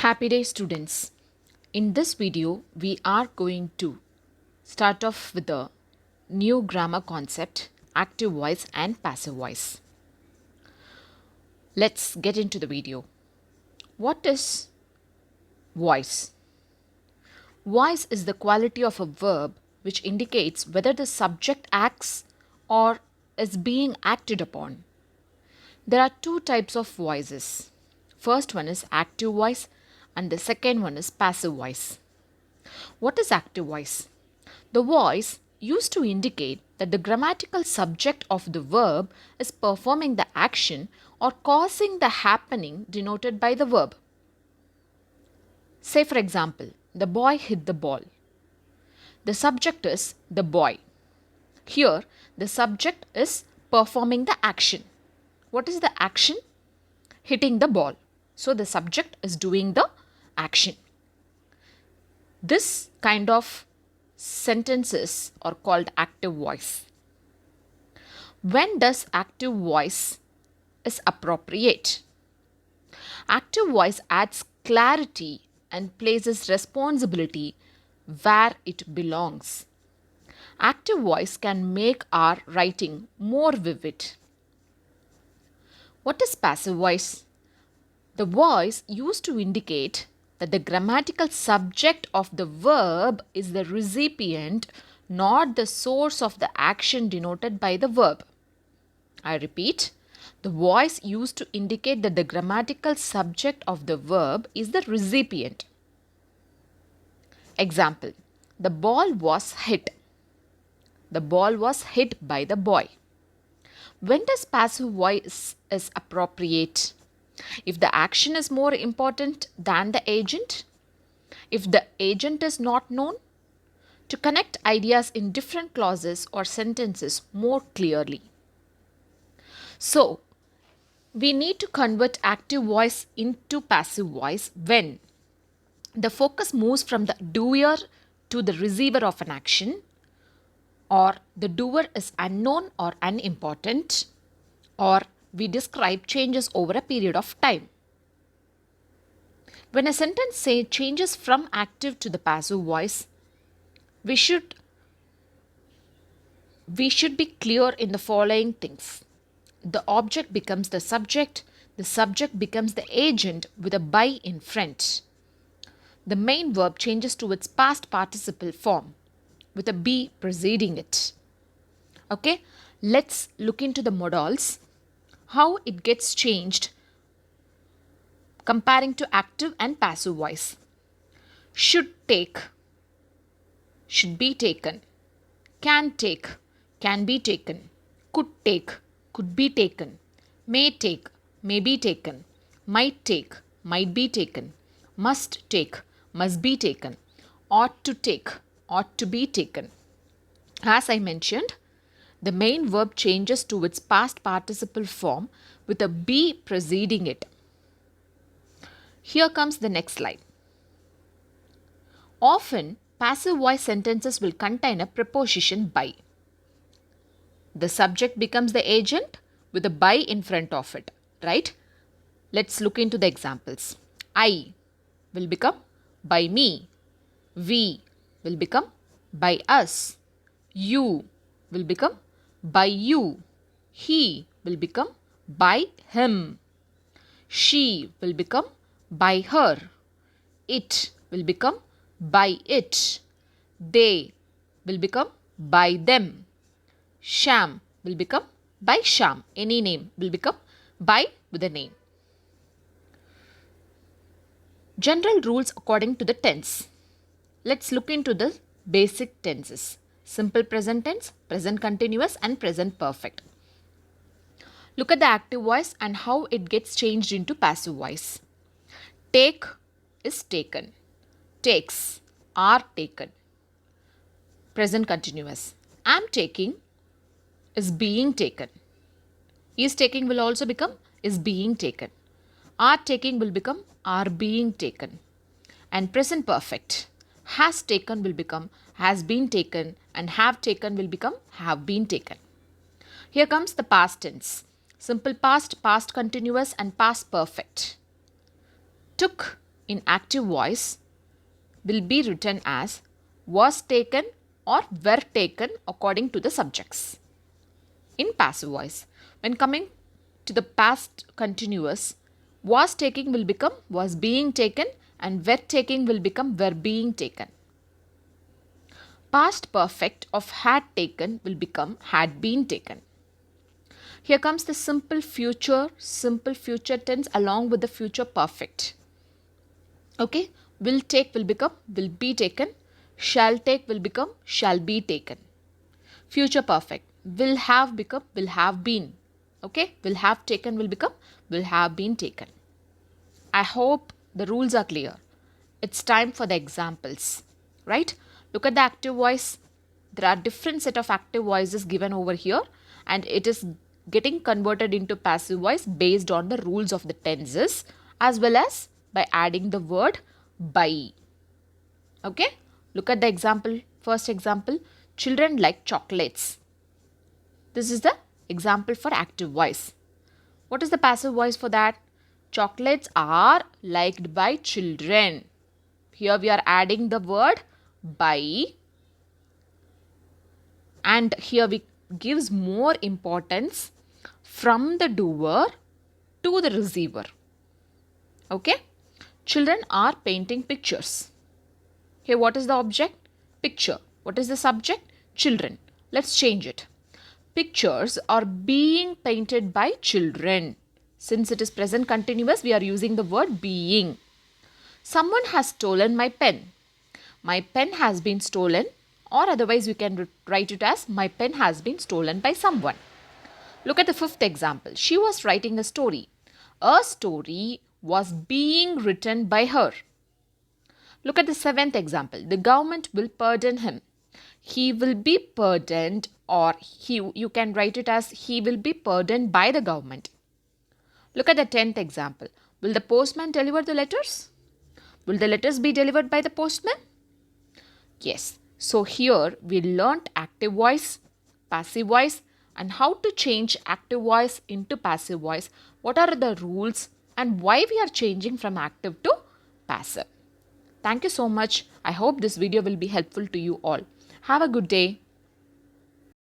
Happy day students. In this video, we are going to start off with the new grammar concept, active voice and passive voice. Let's get into the video. What is voice? Voice is the quality of a verb which indicates whether the subject acts or is being acted upon. There are two types of voices. First one is active voice and the second one is passive voice. What is active voice? The voice used to indicate that the grammatical subject of the verb is performing the action or causing the happening denoted by the verb. Say for example, the boy hit the ball. The subject is the boy. Here, the subject is performing the action. What is the action? Hitting the ball. So, the subject is doing the action. This kind of sentences are called active voice. When does active voice is appropriate? Active voice adds clarity and places responsibility where it belongs. Active voice can make our writing more vivid. What is passive voice? The voice used to indicate that the grammatical subject of the verb is the recipient, not the source of the action denoted by the verb. I repeat, the voice used to indicate that the grammatical subject of the verb is the recipient. Example, the ball was hit. The ball was hit by the boy. When does passive voice is appropriate? If the action is more important than the agent? If the agent is not known? To connect ideas in different clauses or sentences more clearly. So, we need to convert active voice into passive voice when the focus moves from the doer to the receiver of an action, or the doer is unknown or unimportant, or we describe changes over a period of time. When a sentence say changes from active to the passive voice, we should be clear in the following things. The object becomes the subject becomes the agent with a by in front. The main verb changes to its past participle form with a be preceding it. Okay, let's look into the modals, how it gets changed comparing to active and passive voice. Should take, should be taken. Can take, can be taken. Could take, could be taken. May take, may be taken. Might take, might be taken. Must take, must be taken. Ought to take, ought to be taken. As I mentioned, the main verb changes to its past participle form with a be preceding it. Here comes the next slide. Often, passive voice sentences will contain a preposition by. The subject becomes the agent with a by in front of it, right? Let's look into the examples. I will become by me. We will become by us. You will become by you. He will become by him. She will become by her. It will become by it. They will become by them. Sham will become by Sham. Any name will become by with a name. General rules according to the tense. Let's look into the basic tenses. Simple present tense, present continuous and present perfect. Look at the active voice and how it gets changed into passive voice. Take is taken. Takes are taken. Present continuous. Am taking is being taken. Is taking will also become is being taken. Are taking will become are being taken. And present perfect. Has taken will become has been taken and have taken will become have been taken. Here comes the past tense. Simple past, past continuous and past perfect. Took in active voice will be written as was taken or were taken according to the subjects. In passive voice, when coming to the past continuous, was taking will become was being taken and were taking will become were being taken. Past perfect of had taken will become had been taken. Here comes the simple future tense along with the future perfect. Okay, will take will become will be taken, shall take will become shall be taken. Future perfect, will have become will have been. Okay, will have taken will become will have been taken. I hope the rules are clear. It's time for the examples, right? Look at the active voice. There are different set of active voices given over here, and it is getting converted into passive voice based on the rules of the tenses as well as by adding the word by. Okay, look at the example. First example, children like chocolates. This is the example for active voice. What is the passive voice for that? Chocolates are liked by children. Here we are adding the word by, and here we gives more importance from the doer to the receiver. Okay, children are painting pictures. Here what is the object? Picture. What is the subject? Children. Let's change it. Pictures are being painted by children. Since it is present continuous, we are using the word being. Someone has stolen my pen. My pen has been stolen, or otherwise we can write it as my pen has been stolen by someone. Look at the fifth example. She was writing a story. A story was being written by her. Look at the seventh example. The government will pardon him. He will be pardoned, or you can write it as he will be pardoned by the government. Look at the 10th example. Will the postman deliver the letters? Will the letters be delivered by the postman? Yes. So here we learnt active voice, passive voice, and how to change active voice into passive voice. What are the rules and why we are changing from active to passive. Thank you so much. I hope this video will be helpful to you all. Have a good day.